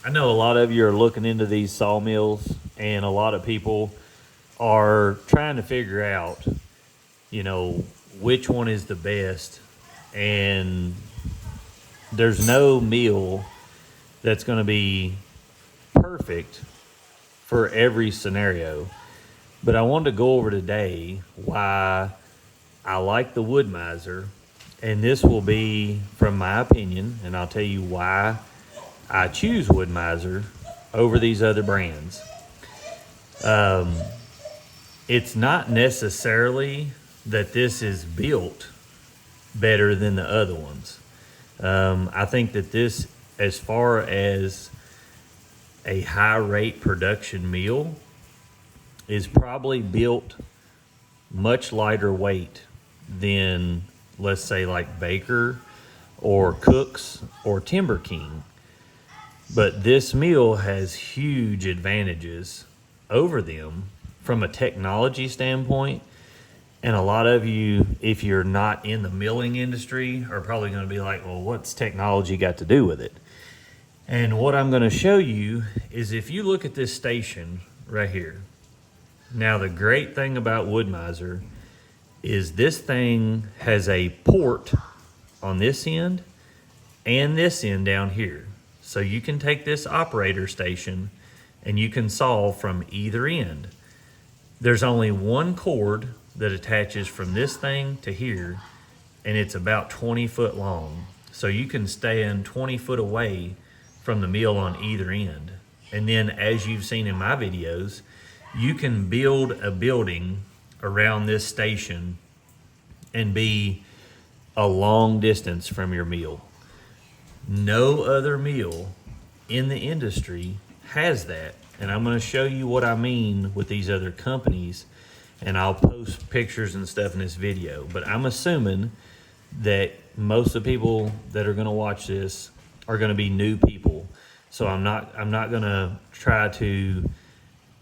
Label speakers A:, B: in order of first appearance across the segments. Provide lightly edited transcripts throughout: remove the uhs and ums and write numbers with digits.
A: I know a lot of you are looking into these sawmills, and a lot of people are trying to figure out, you know, which one is the best. And there's no mill that's going to be perfect for every scenario. But I wanted to go over today why I like the Wood-Mizer, and this will be from my opinion, and I'll tell you why I choose Wood-Mizer over these other brands. It's not necessarily that this is built better than the other ones. I think that this, as far as a high rate production meal, is probably built much lighter weight than, let's say, like Baker or Cook's or TimberKing. But this meal has huge advantages over them from a technology standpoint. And a lot of you, if you're not in the milling industry, are probably going to be like, well, what's technology got to do with it? And what I'm going to show you is, if you look at this station right here. Now, the great thing about Wood-Mizer is this thing has a port on this end and this end down here. So you can take this operator station and you can saw from either end. There's only one cord that attaches from this thing to here, and it's about 20 foot long. So you can stand 20 foot away from the mill on either end. And then, as you've seen in my videos, you can build a building around this station and be a long distance from your mill. No other mill in the industry has that. And I'm going to show you what I mean with these other companies, and I'll post pictures and stuff in this video. But I'm assuming that most of the people that are going to watch this are going to be new people. So I'm not going to try to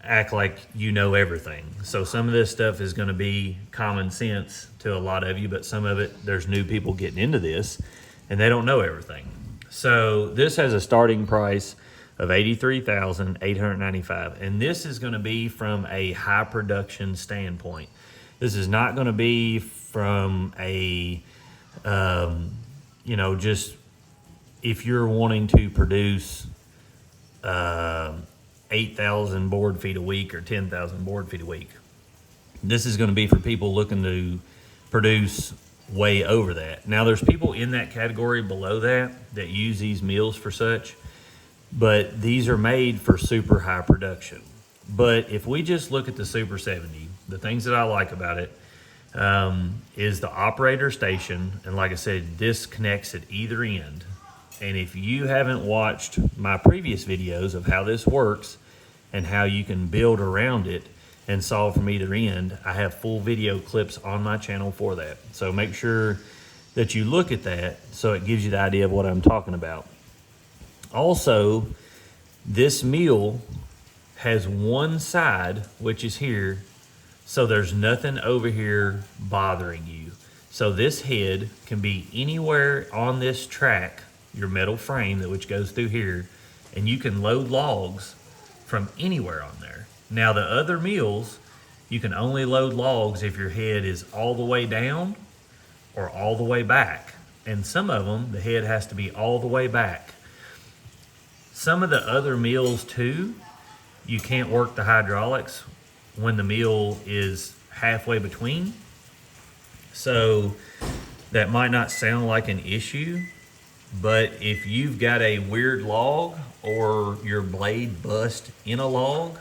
A: act like you know everything. So some of this stuff is going to be common sense to a lot of you, but some of it, there's new people getting into this and they don't know everything. So this has a starting price of $83,895, and this is going to be from a high production standpoint. This is not going to be from a just if you're wanting to produce 8,000 board feet a week or 10,000 board feet a week. This is going to be for people looking to produce way over that. Now, there's people in that category below that use these mills for such, but these are made for super high production. But if we just look at the Super 70, the things that I like about it is the operator station. And like I said, this connects at either end. And if you haven't watched my previous videos of how this works and how you can build around it and saw from either end, I have full video clips on my channel for that. So make sure that you look at that so it gives you the idea of what I'm talking about. Also, this mill has one side, which is here, so there's nothing over here bothering you. So this head can be anywhere on this track, your metal frame which goes through here, and you can load logs from anywhere on there. Now, the other mills, you can only load logs if your head is all the way down or all the way back. And some of them, the head has to be all the way back. Some of the other mills too, you can't work the hydraulics when the mill is halfway between. So that might not sound like an issue, but if you've got a weird log or your blade bust in a log,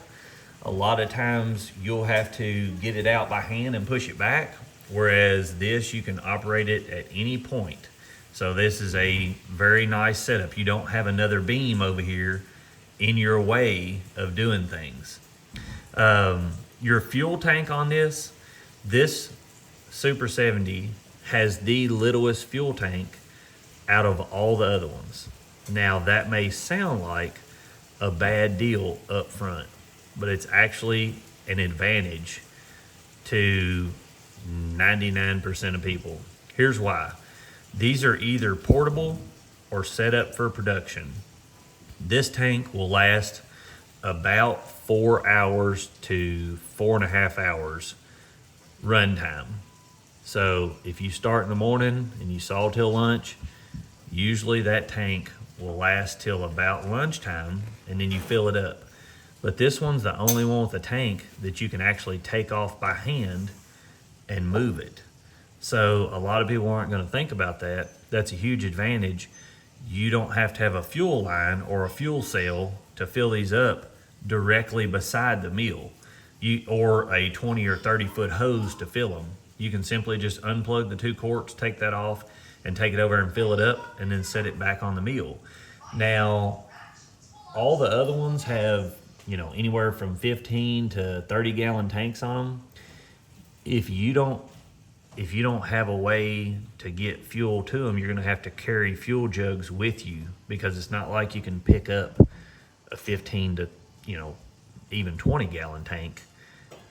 A: a lot of times you'll have to get it out by hand and push it back. Whereas this, you can operate it at any point. So this is a very nice setup. You don't have another beam over here in your way of doing things. Your fuel tank on this Super 70 has the littlest fuel tank out of all the other ones. Now, that may sound like a bad deal up front, but it's actually an advantage to 99% of people. Here's why. These are either portable or set up for production. This tank will last about 4 hours to 4.5 hours run time. So if you start in the morning and you saw till lunch, usually that tank will last till about lunchtime, and then you fill it up. But this one's the only one with a tank that you can actually take off by hand and move it. So a lot of people aren't going to think about that. That's a huge advantage. You don't have to have a fuel line or a fuel cell to fill these up directly beside the mill, or a 20 or 30 foot hose to fill them. You can simply just unplug the 2 quarts, take that off, and take it over and fill it up, and then set it back on the mill. Now, all the other ones have, anywhere from 15 to 30 gallon tanks on them. If you don't have a way to get fuel to them, you're going to have to carry fuel jugs with you, because it's not like you can pick up a 15 to, even 20 gallon tank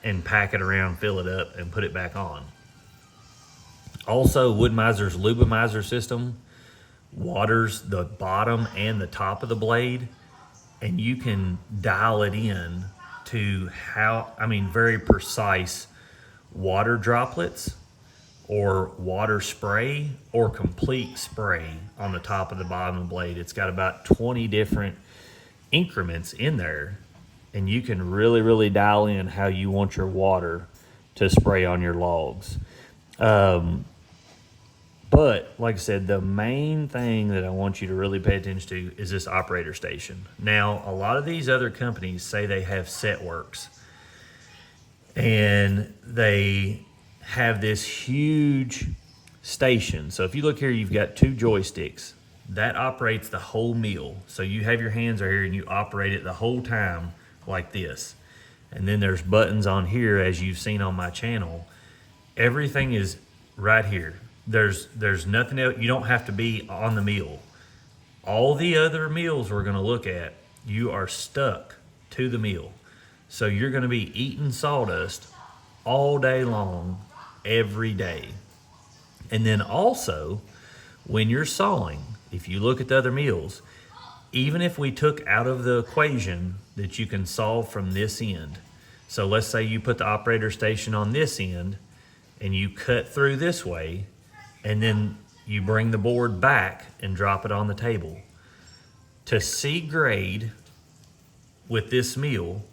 A: and pack it around, fill it up, and put it back on. Also, Wood-Mizer's Wood-Mizer system waters the bottom and the top of the blade, and you can dial it in to very precise water droplets or water spray or complete spray on the top of the bottom of the blade. It's got about 20 different increments in there, and you can really, really dial in how you want your water to spray on your logs. But like I said, the main thing that I want you to really pay attention to is this operator station. Now, a lot of these other companies say they have set works, and they have this huge station. So if you look here, you've got 2 joysticks. That operates the whole mill. So you have your hands right here and you operate it the whole time like this. And then there's buttons on here, as you've seen on my channel. Everything is right here. There's nothing else. You don't have to be on the mill. All the other mills we're going to look at, you are stuck to the mill. So you're going to be eating sawdust all day long, every day. And then also, when you're sawing, if you look at the other mills, even if we took out of the equation that you can saw from this end, so let's say you put the operator station on this end and you cut through this way, and then you bring the board back and drop it on the table. To see grade with this mill,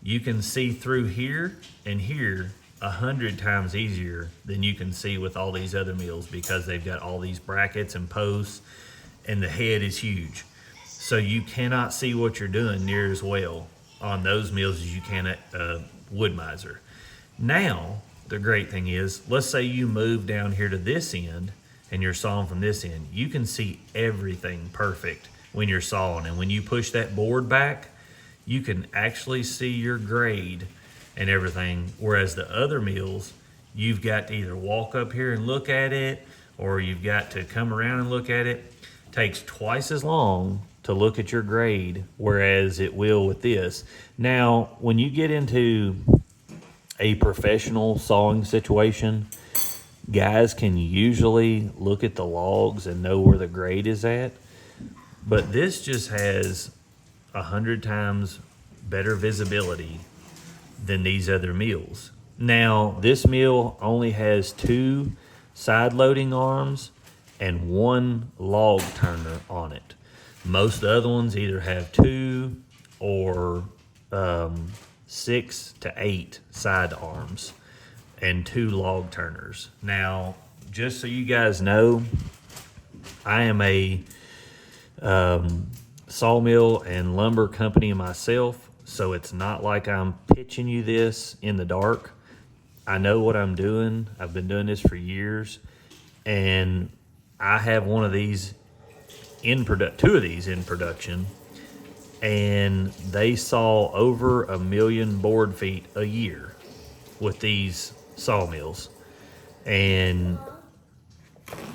A: you can see through here and here 100 times easier than you can see with all these other mills, because they've got all these brackets and posts, and the head is huge. So you cannot see what you're doing near as well on those mills as you can at Wood-Mizer. Now, the great thing is, let's say you move down here to this end and you're sawing from this end. You can see everything perfect when you're sawing, and when you push that board back, you can actually see your grade and everything. Whereas the other mills, you've got to either walk up here and look at it, or you've got to come around and look at it. It takes twice as long to look at your grade, whereas it will with this. Now, when you get into a professional sawing situation, guys can usually look at the logs and know where the grade is at, but this just has 100 times better visibility than these other mills. Now, this mill only has 2 side loading arms and 1 log turner on it. Most of the other ones either have 2 or 6 to 8 side arms and 2 log turners. Now, just so you guys know, I am a sawmill and lumber company myself, so it's not like I'm pitching you this in the dark. I know what I'm doing. I've been doing this for years, and I have one of these in 2 of these in production, and they saw over 1 million board feet a year with these sawmills, and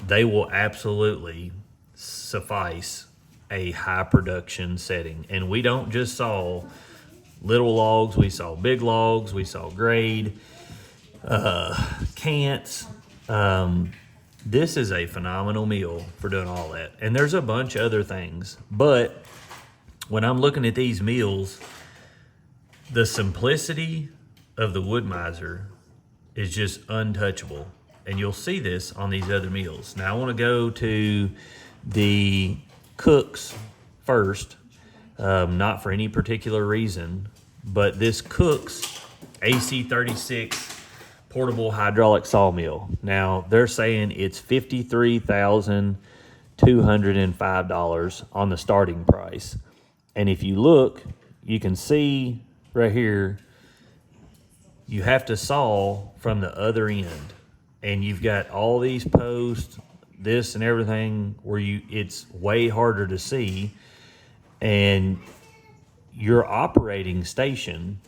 A: they will absolutely suffice a high production setting. And we don't just saw little logs, we saw big logs, we saw grade, cants. This is a phenomenal mill for doing all that. And there's a bunch of other things, but when I'm looking at these mills, the simplicity of the Wood-Mizer is just untouchable. And you'll see this on these other mills. Now I want to go to the Cooks first, not for any particular reason, but this Cooks AC36 portable hydraulic sawmill. Now they're saying it's $53,205 on the starting price. And if you look, you can see right here, you have to saw from the other end. And you've got all these posts, this and everything, where it's way harder to see. And your operating station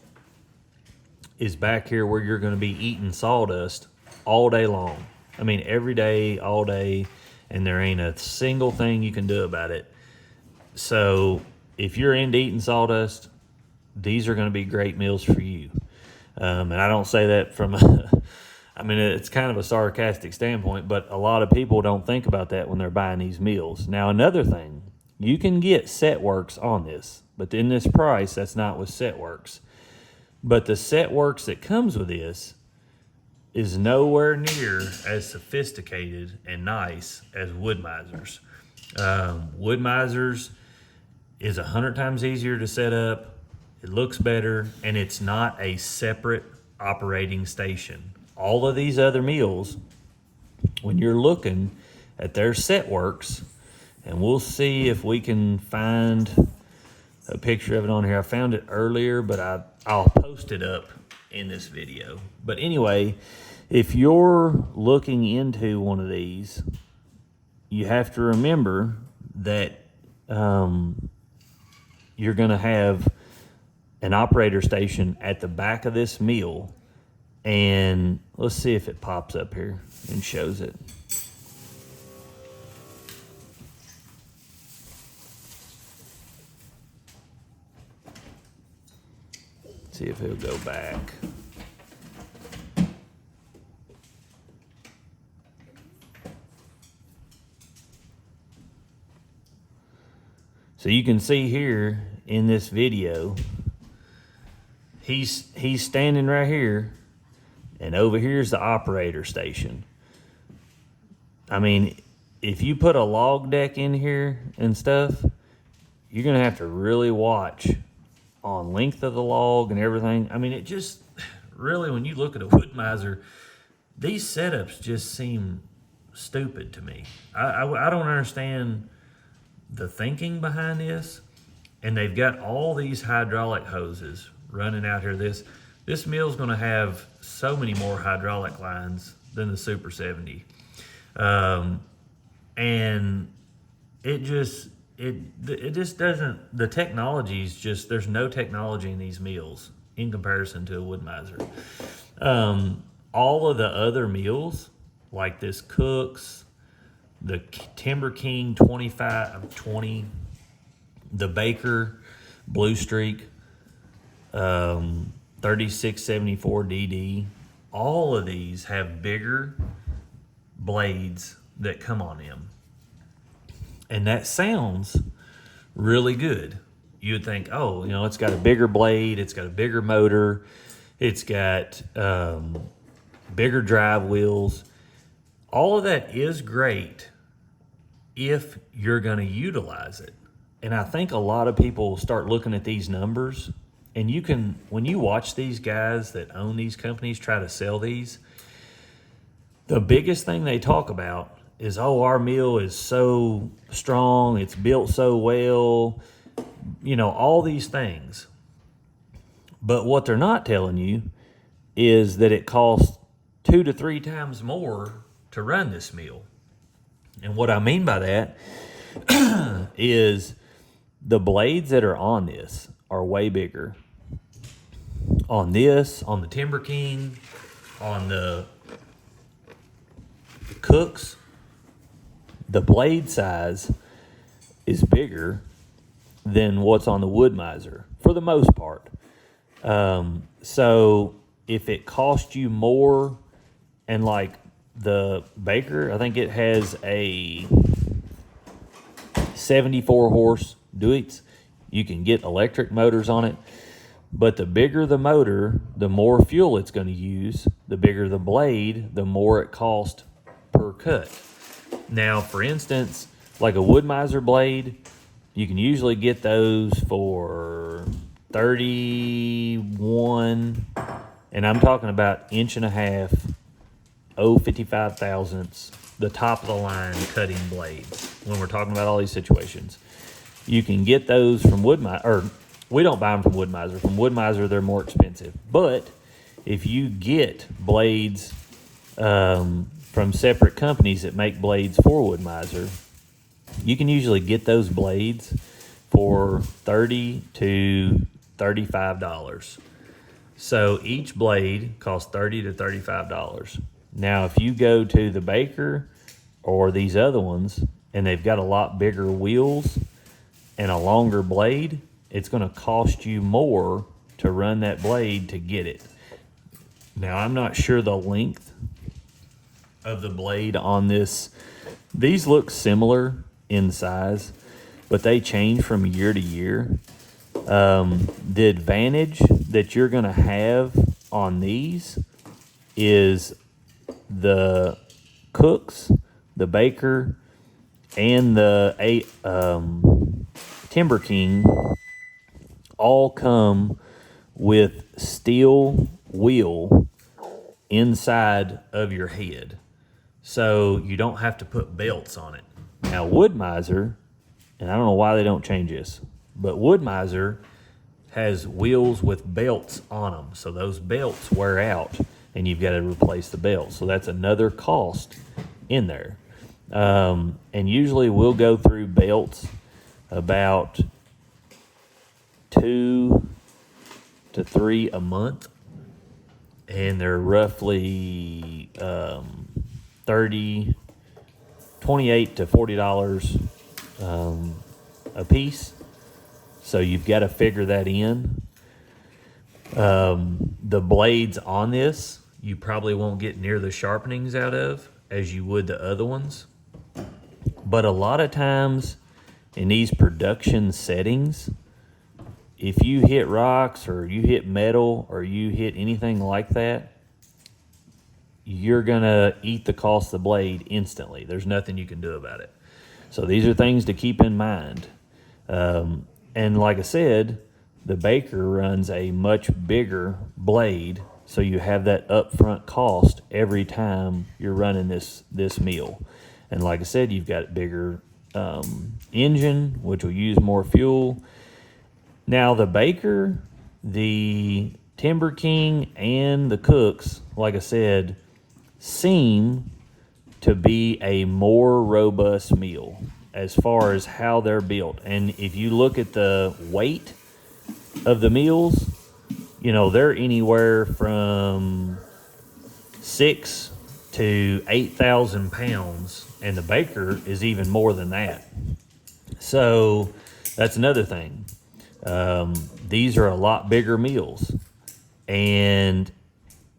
A: is back here where you're going to be eating sawdust all day long. I mean, every day, all day, and there ain't a single thing you can do about it. So if you're into eating sawdust, these are going to be great meals for you. And I don't say that from I mean, it's kind of a sarcastic standpoint, but a lot of people don't think about that when they're buying these meals. Now, another thing, you can get Setworks on this, but in this price, that's not with Setworks. But the Setworks that comes with this is nowhere near as sophisticated and nice as Wood-Mizer's. Wood-Mizer's is 100 times easier to set up. It looks better, and it's not a separate operating station. All of these other mills, when you're looking at their Setworks, and we'll see if we can find a picture of it on here. I found it earlier, but I'll post it up in this video. But anyway, if you're looking into one of these, you have to remember that you're going to have an operator station at the back of this mill. And let's see if it pops up here and shows it. See if it'll go back. So you can see here in this video, he's standing right here, and over here's the operator station. I mean, if you put a log deck in here and stuff, you're gonna have to really watch on length of the log and everything. I mean, it just really, when you look at a Wood-Mizer, these setups just seem stupid to me. I don't understand the thinking behind this. And they've got all these hydraulic hoses running out here. This mill's going to have so many more hydraulic lines than the Super 70. And it just doesn't, the technology's just, there's no technology in these mills in comparison to a Wood-Mizer. All of the other mills, like this Cooks, the TimberKing 20, the Baker Blue Streak, 3674 DD, all of these have bigger blades that come on them. And that sounds really good. You would think, oh, it's got a bigger blade, it's got a bigger motor, it's got bigger drive wheels. All of that is great if you're going to utilize it. And I think a lot of people start looking at these numbers, and you can, when you watch these guys that own these companies try to sell these, the biggest thing they talk about is, oh, our mill is so strong, it's built so well, all these things. But what they're not telling you is that it costs 2 to 3 times more to run this mill. And what I mean by that is the blades that are on this are way bigger. On this, on the TimberKing, on the Cooks, the blade size is bigger than what's on the Wood-Mizer for the most part. So if it costs you more, and like the Baker, I think it has a 74 horse Deutz, You can get electric motors on it, but the bigger the motor, the more fuel it's going to use. The bigger the blade, the more it costs per cut. Now, for instance, like a Wood-Mizer blade, you can usually get those for 31, and I'm talking about 1.5 inch, 0.55 thousandths, the top of the line cutting blades. When we're talking about all these situations, you can get those from Wood-Mizer, or we don't buy them from Wood-Mizer. From Wood-Mizer, they're more expensive. But if you get blades from separate companies that make blades for Wood-Mizer, you can usually get those blades for $30 to $35. So each blade costs $30 to $35. Now, if you go to the Baker or these other ones, and they've got a lot bigger wheels and a longer blade, it's going to cost you more to run that blade to get it. Now, I'm not sure the length of the blade on this. These look similar in size, but they change from year to year. The advantage that you're going to have on these is the Cooks, the Baker, and the TimberKing all come with steel wheel inside of your head, so you don't have to put belts on it. Now, Wood-Mizer, and I don't know why they don't change this, but Wood-Mizer has wheels with belts on them, so those belts wear out and you've got to replace the belts. So that's another cost in there. And usually we'll go through belts about 2 to 3 a month, and they're roughly $28 to $40 a piece. So you've got to figure that in. The blades on this, you probably won't get near the sharpenings out of as you would the other ones. But a lot of times in these production settings, if you hit rocks or you hit metal or you hit anything like that, you're going to eat the cost of the blade instantly. There's nothing you can do about it. So these are things to keep in mind. And like I said, the Baker runs a much bigger blade, so you have that upfront cost every time you're running this mill. And like I said, you've got a bigger engine, which will use more fuel. Now, the Baker, the TimberKing, and the Cooks, like I said, seem to be a more robust mill as far as how they're built. And if you look at the weight of the mills, you know, they're anywhere from 6 to 8,000 pounds, and the Baker is even more than that. So that's another thing. These are a lot bigger mills, and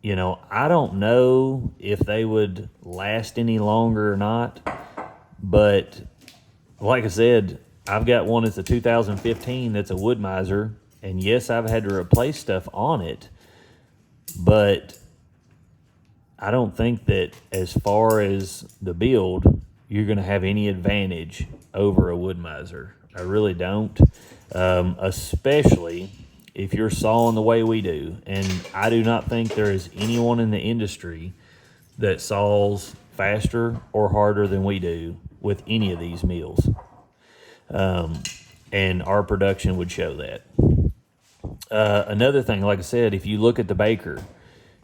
A: you know, I don't know if they would last any longer or not, but like I said, I've got one that's a 2015 that's a Wood-Mizer, and yes, I've had to replace stuff on it, but I don't think that as far as the build, you're going to have any advantage over a Wood-Mizer. I really don't, especially if you're sawing the way we do. And I do not think there is anyone in the industry that saws faster or harder than we do with any of these mills. And our production would show that. Another thing, like I said, if you look at the Baker,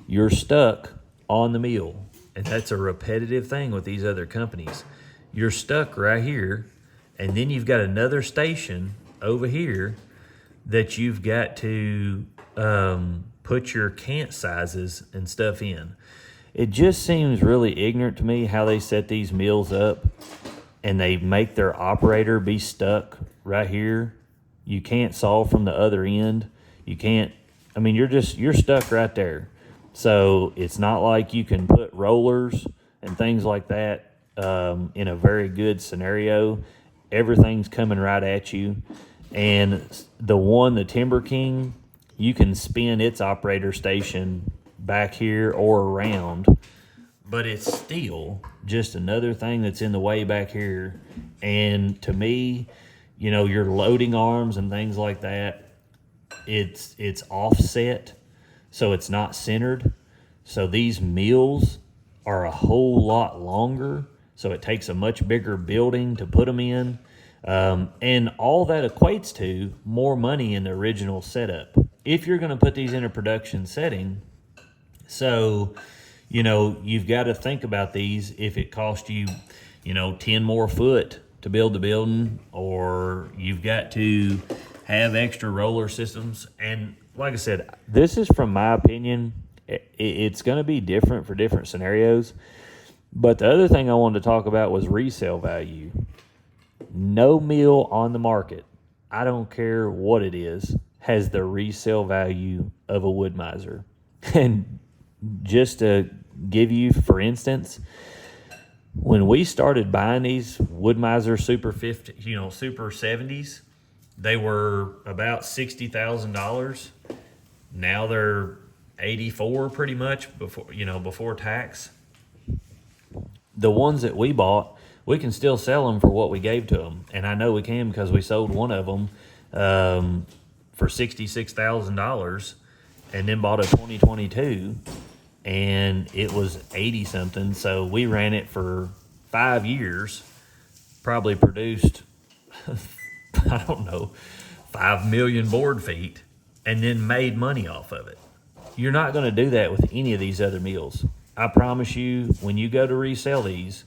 A: you're stuck on the mill. And that's a repetitive thing with these other companies. You're stuck right here, and then you've got another station over here that you've got to put your cant sizes and stuff in. It just seems really ignorant to me how they set these mills up, and they make their operator be stuck right here. You can't saw from the other end. You can't, I mean, you're stuck right there. So it's not like you can put rollers and things like that in a very good scenario. Everything's coming right at you. And the TimberKing, you can spin its operator station back here or around, but it's still just another thing that's in the way back here. And to me, your loading arms and things like that, it's offset, so it's not centered. So these mills are a whole lot longer, so it takes a much bigger building to put them in. And all that equates to more money in the original setup if you're going to put these in a production setting. So, you've got to think about these. If it cost you, 10 more foot to build the building, or you've got to have extra roller systems. And like I said, this is from my opinion. It's going to be different for different scenarios. But the other thing I wanted to talk about was resale value. No mill on the market, I don't care what it is, has the resale value of a Wood-Mizer. And just to give you, for instance, when we started buying these Wood-Mizer Super 50, Super 70s, they were about $60,000. Now they're 84 pretty much before tax. The ones that we bought, we can still sell them for what we gave to them. And I know we can because we sold one of them for $66,000 and then bought a 2022 and it was 80 something. So we ran it for 5 years, probably produced, I don't know, 5 million board feet, and then made money off of it. You're not going to do that with any of these other mills. I promise you, when you go to resell these,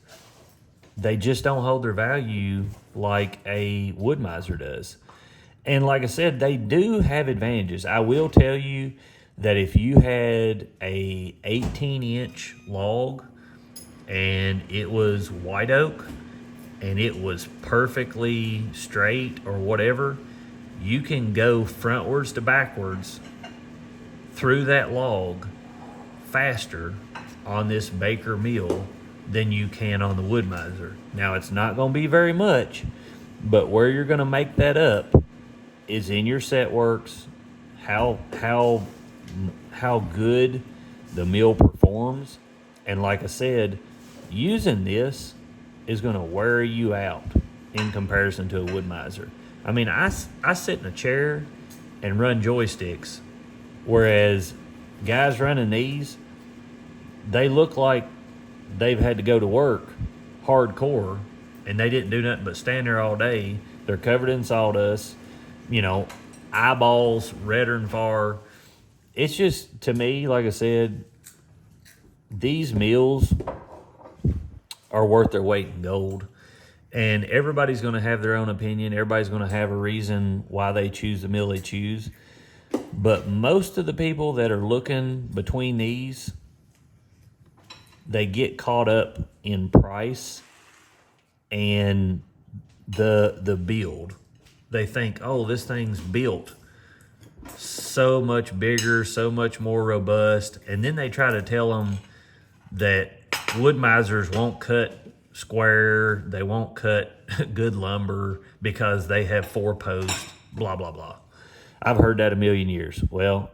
A: they just don't hold their value like a Wood-Mizer does. And like I said, they do have advantages. I will tell you that if you had a 18-inch log and it was white oak and it was perfectly straight or whatever, you can go frontwards to backwards through that log faster on this Baker mill than you can on the Wood-Mizer. Now, it's not going to be very much, but where you're going to make that up is in your set works, how good the mill performs. And like I said, using this is going to wear you out in comparison to a Wood-Mizer. I mean, I sit in a chair and run joysticks, whereas guys running these, they look like they've had to go to work hardcore and they didn't do nothing but stand there all day. They're covered in sawdust, eyeballs redder than far. It's just, to me, like I said, these mills are worth their weight in gold. And everybody's going to have their own opinion. Everybody's going to have a reason why they choose the mill they choose. But most of the people that are looking between these, they get caught up in price and the build. They think, oh, this thing's built so much bigger, so much more robust. And then they try to tell them that Wood-Mizers won't cut square, they won't cut good lumber because they have 4 posts, blah, blah, blah. I've heard that a million years. Well,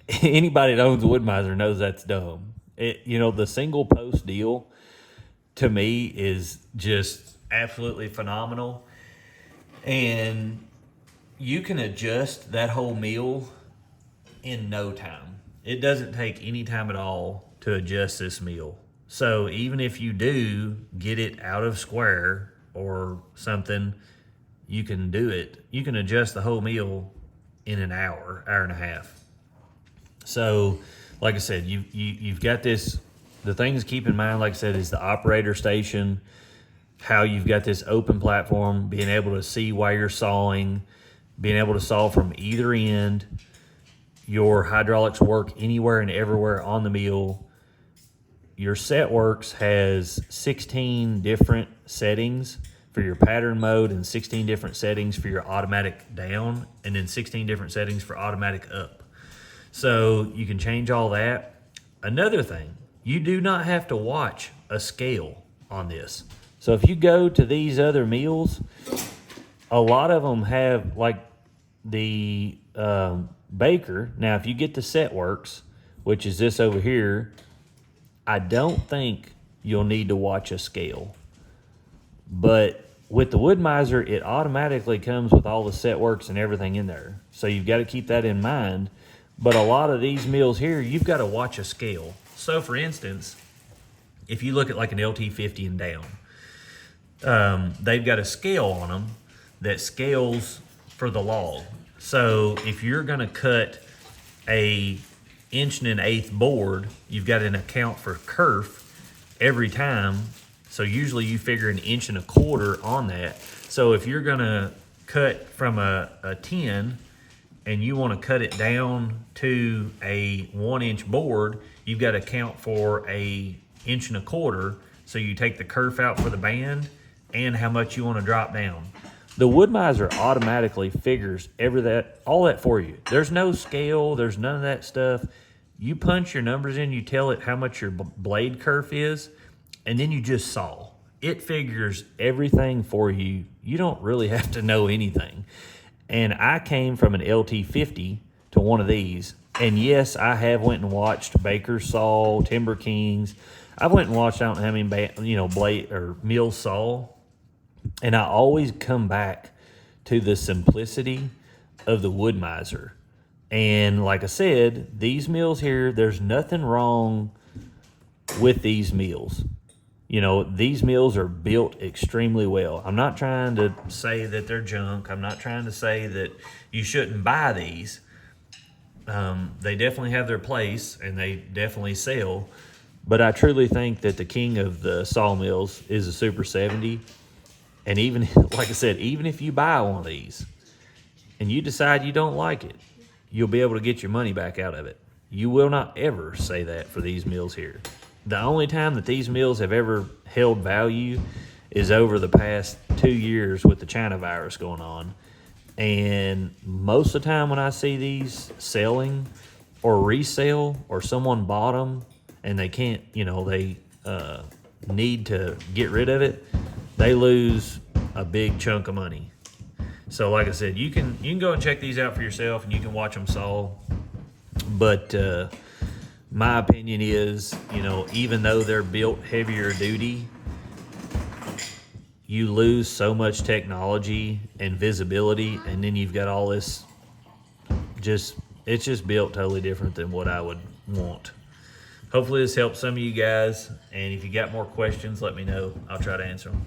A: anybody that owns a Wood-Mizer knows that's dumb. The single post deal, to me, is just absolutely phenomenal. And you can adjust that whole mill in no time. It doesn't take any time at all to adjust this mill. So even if you do get it out of square or something, you can do it. You can adjust the whole mill in an hour and a half. So, like I said, you've got this. The things to keep in mind, like I said, is the operator station, how you've got this open platform, being able to see while you're sawing, being able to saw from either end. Your hydraulics work anywhere and everywhere on the mill. Your SetWorks has 16 different settings for your pattern mode and 16 different settings for your automatic down, and then 16 different settings for automatic up. So you can change all that. Another thing, you do not have to watch a scale on this. So if you go to these other mills, a lot of them have like the Baker. Now, if you get the Setworks, which is this over here, I don't think you'll need to watch a scale. But with the Wood-Mizer, it automatically comes with all the Setworks and everything in there. So you've got to keep that in mind. But a lot of these mills here, you've got to watch a scale. So for instance, if you look at like an LT50 and down, they've got a scale on them that scales for the log. So if you're going to cut a 1.125" board, you've got an account for kerf every time. So usually you figure 1.25" on that. So if you're going to cut from a 10 and you want to cut it down to a 1-inch board, you've got to account for a 1.25". So you take the kerf out for the band and how much you want to drop down. The Wood-Mizer automatically figures all that for you. There's no scale, there's none of that stuff. You punch your numbers in, you tell it how much your blade kerf is, and then you just saw. It figures everything for you. You don't really have to know anything. And I came from an LT50 to one of these. And yes, I have went and watched Baker's saw, TimberKing's. I've went and watched, I don't know how many, blade or mill saw. And I always come back to the simplicity of the Wood-Mizer. And like I said, these mills here, there's nothing wrong with these mills. These mills are built extremely well. I'm not trying to say that they're junk. I'm not trying to say that you shouldn't buy these. They definitely have their place and they definitely sell. But I truly think that the king of the sawmills is a Super 70. And even, like I said, even if you buy one of these and you decide you don't like it, you'll be able to get your money back out of it. You will not ever say that for these mills here. The only time that these mills have ever held value is over the past 2 years with the China virus going on. And most of the time when I see these selling or resale or someone bought them and they can't, they need to get rid of it, they lose a big chunk of money. So like I said, you can go and check these out for yourself and you can watch them saw. But my opinion is, even though they're built heavier duty, you lose so much technology and visibility, and then you've got all this it's just built totally different than what I would want. Hopefully this helps some of you guys, and if you got more questions, let me know. I'll try to answer them.